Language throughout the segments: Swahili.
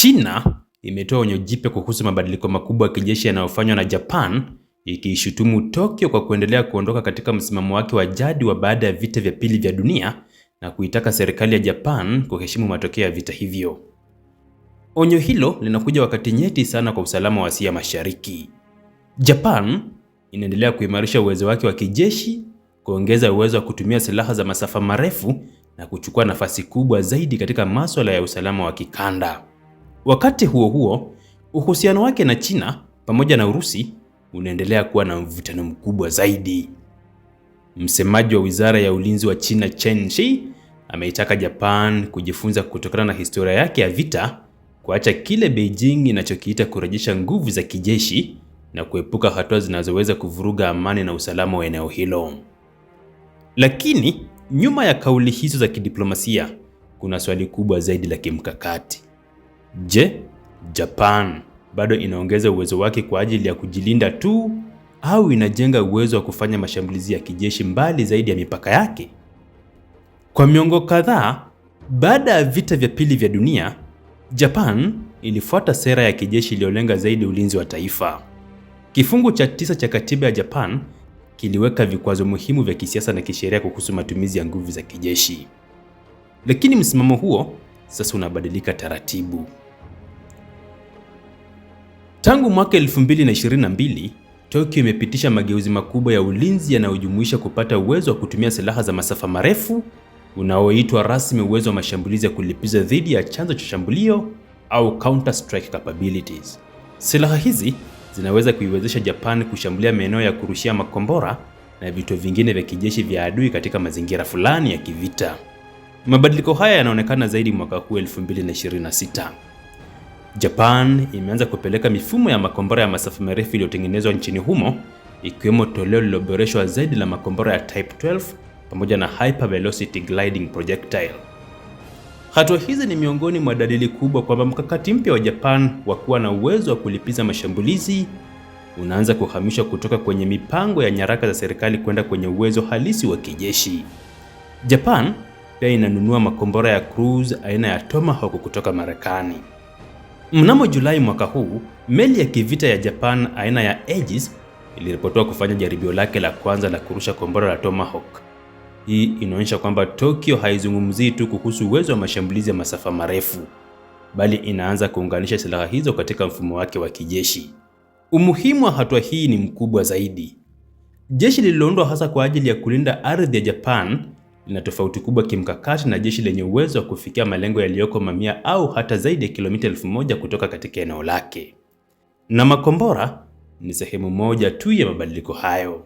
China imetoa onyo jipya kuhusu mabadiliko makubwa ya kijeshi yanayofanywa na Japan, ikiishutumu Tokyo kwa kuendelea kuondoka katika msimamo wake wa jadi wa baada ya vita vya pili vya dunia na kuitaka serikali ya Japan kuheshimu matokeo ya vita hivyo. Onyo hilo linakuja wakati nyeti sana kwa usalama wa Asia Mashariki. Japan inaendelea kuimarisha uwezo wake wa kijeshi, kuongeza uwezo wa kutumia silaha za masafa marefu na kuchukua nafasi kubwa zaidi katika masuala ya usalama wa kikanda. Wakati huo huo, uhusiano wake na China pamoja na Urusi unaendelea kuwa na mvutano mkubwa zaidi. Msemaji wa Wizara ya Ulinzi wa China, Chen Shi, ameitaka Japan kujifunza kutokana na historia yake ya vita, kuacha kile Beijing inachokiita kurejesha nguvu za kijeshi na kuepuka hatua zinazoweza kuvuruga amani na usalama wa eneo hilo. Lakini nyuma ya kauli hizo za kidiplomasia kuna swali kubwa zaidi la kimkakati. Je, Japan bado inaongeza uwezo wake kwa ajili ya kujilinda tu au inajenga uwezo wa kufanya mashambulizi ya kijeshi mbali zaidi ya mipaka yake? Kwa miongo kadhaa baada ya vita vya pili vya dunia, Japan ilifuata sera ya kijeshi iliyolenga zaidi ulinzi wa taifa. Kifungu cha 9 cha katiba ya Japan kiliweka vikwazo muhimu vya kisiasa na kisheria kuhusu matumizi ya nguvu za kijeshi. Lakini msimamo huo sasa unabadilika taratibu. Tangu mwaka 2022, Tokyo imepitisha mageuzi makubwa ya ulinzi yanayojumuisha kupata uwezo wa kutumia silaha za masafa marefu unaoitwa rasmi uwezo wa mashambulizi ya kulipiza dhidi ya chanzo cha shambulio au counter strike capabilities. Silaha hizi zinaweza kuiwezesha Japan kushambulia maeneo ya kurushia makombora na vituo vingine vya kijeshi vya adui katika mazingira fulani ya kivita. Mabadiliko haya yanaonekana zaidi mwaka huu 2026. Japan imeanza kupeleka mifumo ya makombora ya masafa marefu iliyotengenezwa nchini humo, ikiwemo toleo lililoboreshwa zaidi la makombora ya Type 12 pamoja na Hyper Velocity Gliding Projectile. Hatua hizi ni miongoni mwa dalili kubwa kwamba mkakati mpya wa Japan wa kuwa na uwezo wa kulipiza mashambulizi unaanza kuhamishwa kutoka kwenye mipango ya nyaraka za serikali kwenda kwenye uwezo halisi wa kijeshi. Japan pia inanunua makombora ya cruise aina ya Tomahawk kutoka Marekani. Mnamo Julai mwaka huu, meli ya kivita ya Japan aina ya Aegis iliripotiwa kufanya jaribio lake la kwanza la kurusha kombora la Tomahawk. Hii inaonyesha kwamba Tokyo haizungumzii tu kuhusu uwezo wa mashambulizi ya masafa marefu, bali inaanza kuunganisha silaha hizo katika mfumo wake wa kijeshi. Umuhimu wa hatua hii ni mkubwa zaidi. Jeshi lililoundwa hasa kwa ajili ya kulinda ardhi ya Japan lina tofauti kubwa kimkakati na jeshi lenye uwezo wa kufikia malengo yaliyoko mamia au hata zaidi ya kilomita 1000 kutoka katika eneo lake. Na makombora ni sehemu moja tu ya mabadiliko hayo.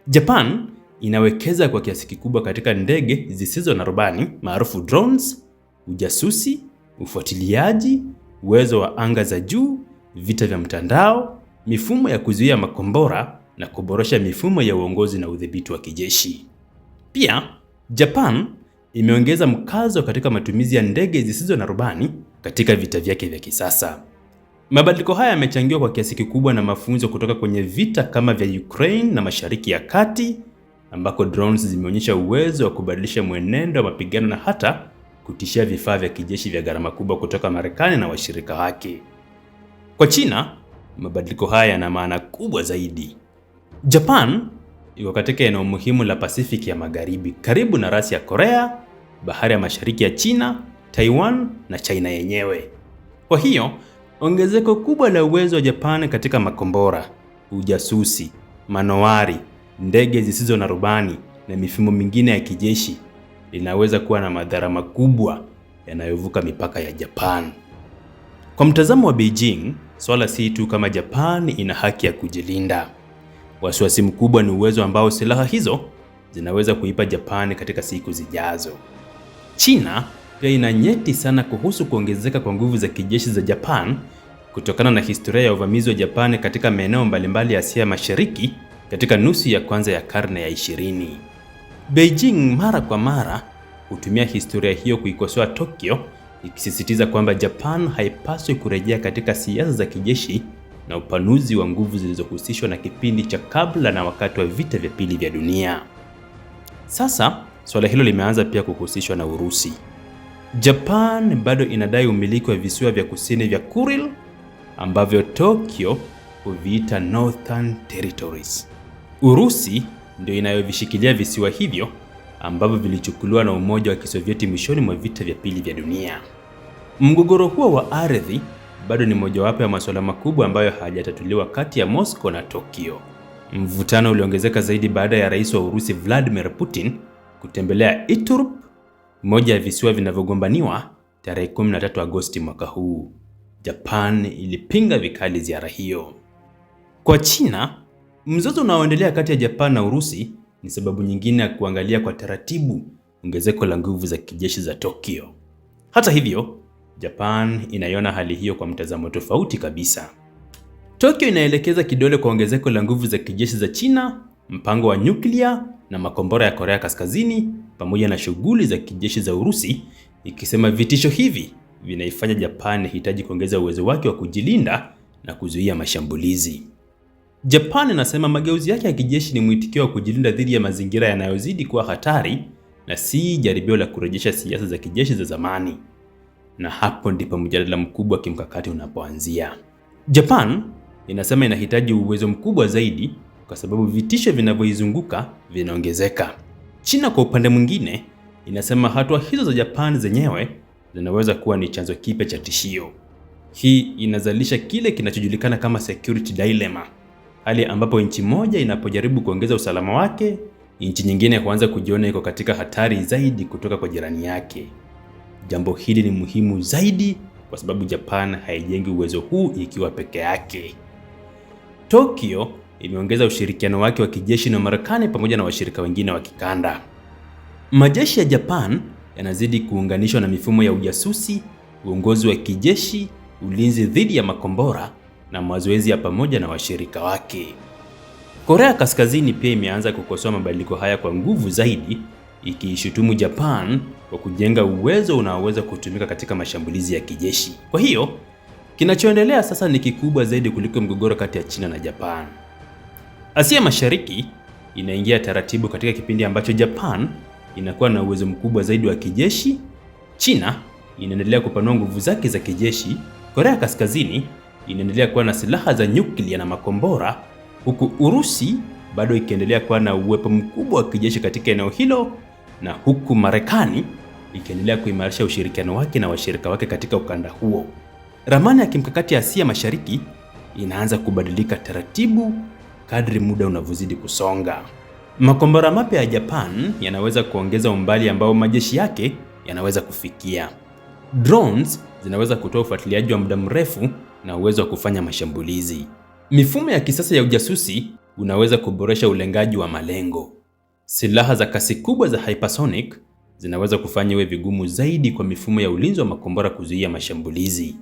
Japan inawekeza kwa kiasi kikubwa katika ndege zisizo na rubani maarufu drones, ujasusi, ufuatiliaji, uwezo wa anga za juu, vita vya mtandao, mifumo ya kuzuia makombora na kuboresha mifumo ya uongozi na udhibiti wa kijeshi. Pia, Japan imeongeza mkazo katika matumizi ya ndege zisizo na rubani katika vita vyake vya kisasa. Mabadiliko haya yamechangiwa kwa kiasi kikubwa na mafunzo kutoka kwenye vita kama vya Ukraine na Mashariki ya Kati, ambako drones zimeonyesha uwezo wa kubadilisha mwenendo wa mapigano na hata kutishia vifaa vya kijeshi vya gharama kubwa kutoka Marekani na washirika wake. Kwa China, mabadiliko haya yana maana kubwa zaidi. Japan iko katika eneo muhimu la Pacific ya Magharibi, karibu na rasi ya Korea, bahari ya Mashariki ya China, Taiwan na China yenyewe. Kwa hiyo, ongezeko kubwa la uwezo wa Japan katika makombora, ujasusi, manowari, ndege zisizo na rubani na mifumo mingine ya kijeshi linaweza kuwa na madhara makubwa yanayovuka mipaka ya Japan. Kwa mtazamo wa Beijing, swala si tu kama Japan ina haki ya kujilinda. Wasiwasi mkubwa ni uwezo ambao silaha hizo zinaweza kuipa Japan katika siku zijazo. China pia ina nyeti sana kuhusu kuongezeka kwa nguvu za kijeshi za Japan kutokana na historia ya uvamizi wa Japan katika maeneo mbalimbali ya Asia Mashariki katika nusu ya kwanza ya karne ya 20. Beijing mara kwa mara hutumia historia hiyo kuikosoa Tokyo, ikisisitiza kwamba Japan haipaswi kurejea katika siasa za kijeshi na upanuzi wa nguvu zilizohusishwa na kipindi cha kabla na wakati wa vita vya pili vya dunia. Sasa, swala hilo limeanza pia kuhusishwa na Urusi. Japan bado inadai umiliki wa visiwa vya kusini vya Kuril ambavyo Tokyo huviita Northern Territories. Urusi ndio inayovishikilia visiwa hivyo ambavyo vilichukuliwa na Umoja wa Kisovieti mwishoni mwa vita vya pili vya dunia. Mgogoro huo wa ardhi bado ni mojawapo ya masuala makubwa ambayo hayajatatuliwa kati ya Moscow na Tokyo. Mvutano uliongezeka zaidi baada ya Rais wa Urusi Vladimir Putin kutembelea Iturup, moja ya visiwa vinavyogombaniwa, tarehe 13 Agosti mwaka huu. Japan ilipinga vikali ziara hiyo. Kwa China, mzozo unaoendelea kati ya Japan na Urusi ni sababu nyingine ya kuangalia kwa taratibu ongezeko la nguvu za kijeshi za Tokyo. Hata hivyo, Japan inaiona hali hiyo kwa mtazamo tofauti kabisa. Tokyo inaelekeza kidole kwa ongezeko la nguvu za kijeshi za China, mpango wa nyuklia na makombora ya Korea Kaskazini pamoja na shughuli za kijeshi za Urusi, ikisema vitisho hivi vinaifanya Japan hitaji kuongeza uwezo wake wa kujilinda na kuzuia mashambulizi. Japan inasema mageuzi yake ya kijeshi ni mwitikio wa kujilinda dhidi ya mazingira yanayozidi kuwa hatari na si jaribio la kurejesha siasa za kijeshi za zamani. Na hapo ndipo mjadala mkubwa wa kimkakati unapoanzia. Japan inasema inahitaji uwezo mkubwa zaidi kwa sababu vitisho vinavyoizunguka vinaongezeka. China kwa upande mwingine inasema hatua hizo za Japan zenyewe zinaweza kuwa ni chanzo kipya cha tishio. Hii inazalisha kile kinachojulikana kama security dilemma, hali ambapo nchi moja inapojaribu kuongeza usalama wake, nchi nyingine huanza kujiona iko katika hatari zaidi kutoka kwa jirani yake. Jambo hili ni muhimu zaidi kwa sababu Japan haijengi uwezo huu ikiwa peke yake. Tokyo imeongeza ushirikiano wake wa kijeshi na Marekani pamoja na washirika wengine wa kikanda. Majeshi ya Japan yanazidi kuunganishwa na mifumo ya ujasusi, uongozi wa kijeshi, ulinzi dhidi ya makombora na mazoezi ya pamoja na washirika wake. Korea Kaskazini pia imeanza kukosoa mabadiliko haya kwa nguvu zaidi, ikiishutumu Japan kwa kujenga uwezo unaoweza kutumika katika mashambulizi ya kijeshi. Kwa hiyo, kinachoendelea sasa ni kikubwa zaidi kuliko mgogoro kati ya China na Japan. Asia Mashariki inaingia taratibu katika kipindi ambacho Japan inakuwa na uwezo mkubwa zaidi wa kijeshi, China inaendelea kupanua nguvu zake za kijeshi, Korea Kaskazini inaendelea kuwa na silaha za nyuklia na makombora, huku Urusi bado ikiendelea kuwa na uwepo mkubwa wa kijeshi katika eneo hilo, na huku Marekani ikiendelea kuimarisha ushirikiano wake na washirika wake katika ukanda huo. Ramani ya kimkakati ya Asia Mashariki inaanza kubadilika taratibu kadri muda unavyozidi kusonga. Makombora mapya ya Japan yanaweza kuongeza umbali ambao majeshi yake yanaweza kufikia. Drones zinaweza kutoa ufuatiliaji wa muda mrefu na uwezo wa kufanya mashambulizi. Mifumo ya kisasa ya ujasusi unaweza kuboresha ulengaji wa malengo. Silaha za kasi kubwa za hypersonic zinaweza kufanya iwe vigumu zaidi kwa mifumo ya ulinzi wa makombora kuzuia mashambulizi.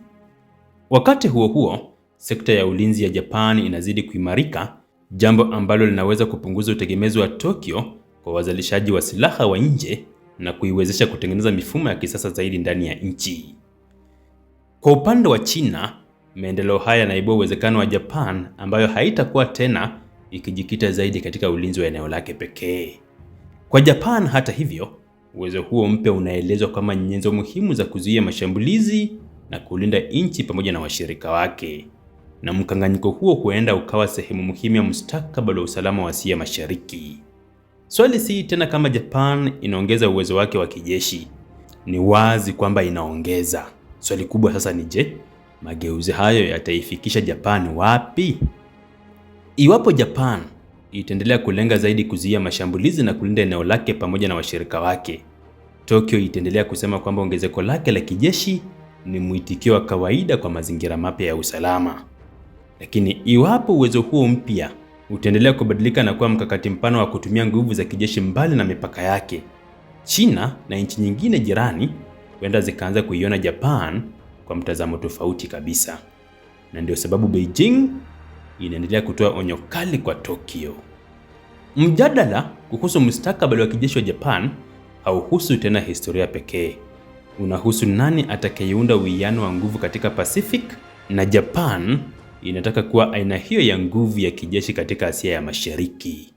Wakati huo huo, sekta ya ulinzi ya Japan inazidi kuimarika, jambo ambalo linaweza kupunguza utegemezi wa Tokyo kwa wazalishaji wa silaha wa nje na kuiwezesha kutengeneza mifumo ya kisasa zaidi ndani ya nchi. Kwa upande wa China, maendeleo haya yanaibua uwezekano wa Japan ambayo haitakuwa tena ikijikita zaidi katika ulinzi wa eneo lake pekee. Kwa Japan, hata hivyo, uwezo huo mpya unaelezwa kama nyenzo muhimu za kuzuia mashambulizi na kulinda nchi pamoja na washirika wake. Na mkanganyiko huo huenda ukawa sehemu muhimu ya mustakabali wa usalama wa Asia Mashariki. Swali si tena kama Japan inaongeza uwezo wake wa kijeshi. Ni wazi kwamba inaongeza. Swali kubwa sasa ni je, mageuzi hayo yataifikisha Japan wapi? Iwapo Japan itaendelea kulenga zaidi kuzuia mashambulizi na kulinda eneo lake pamoja na washirika wake, Tokyo itaendelea kusema kwamba ongezeko lake la kijeshi ni mwitikio wa kawaida kwa mazingira mapya ya usalama. Lakini iwapo uwezo huo mpya utaendelea kubadilika na kuwa mkakati mpana wa kutumia nguvu za kijeshi mbali na mipaka yake, China na nchi nyingine jirani huenda zikaanza kuiona Japan kwa mtazamo tofauti kabisa. Na ndio sababu Beijing inaendelea kutoa onyo kali kwa Tokyo. Mjadala kuhusu mustakabali wa kijeshi wa Japan hauhusu tena historia pekee. Unahusu nani atakayeunda uwiano wa nguvu katika Pacific, na Japan inataka kuwa aina hiyo ya nguvu ya kijeshi katika Asia ya Mashariki.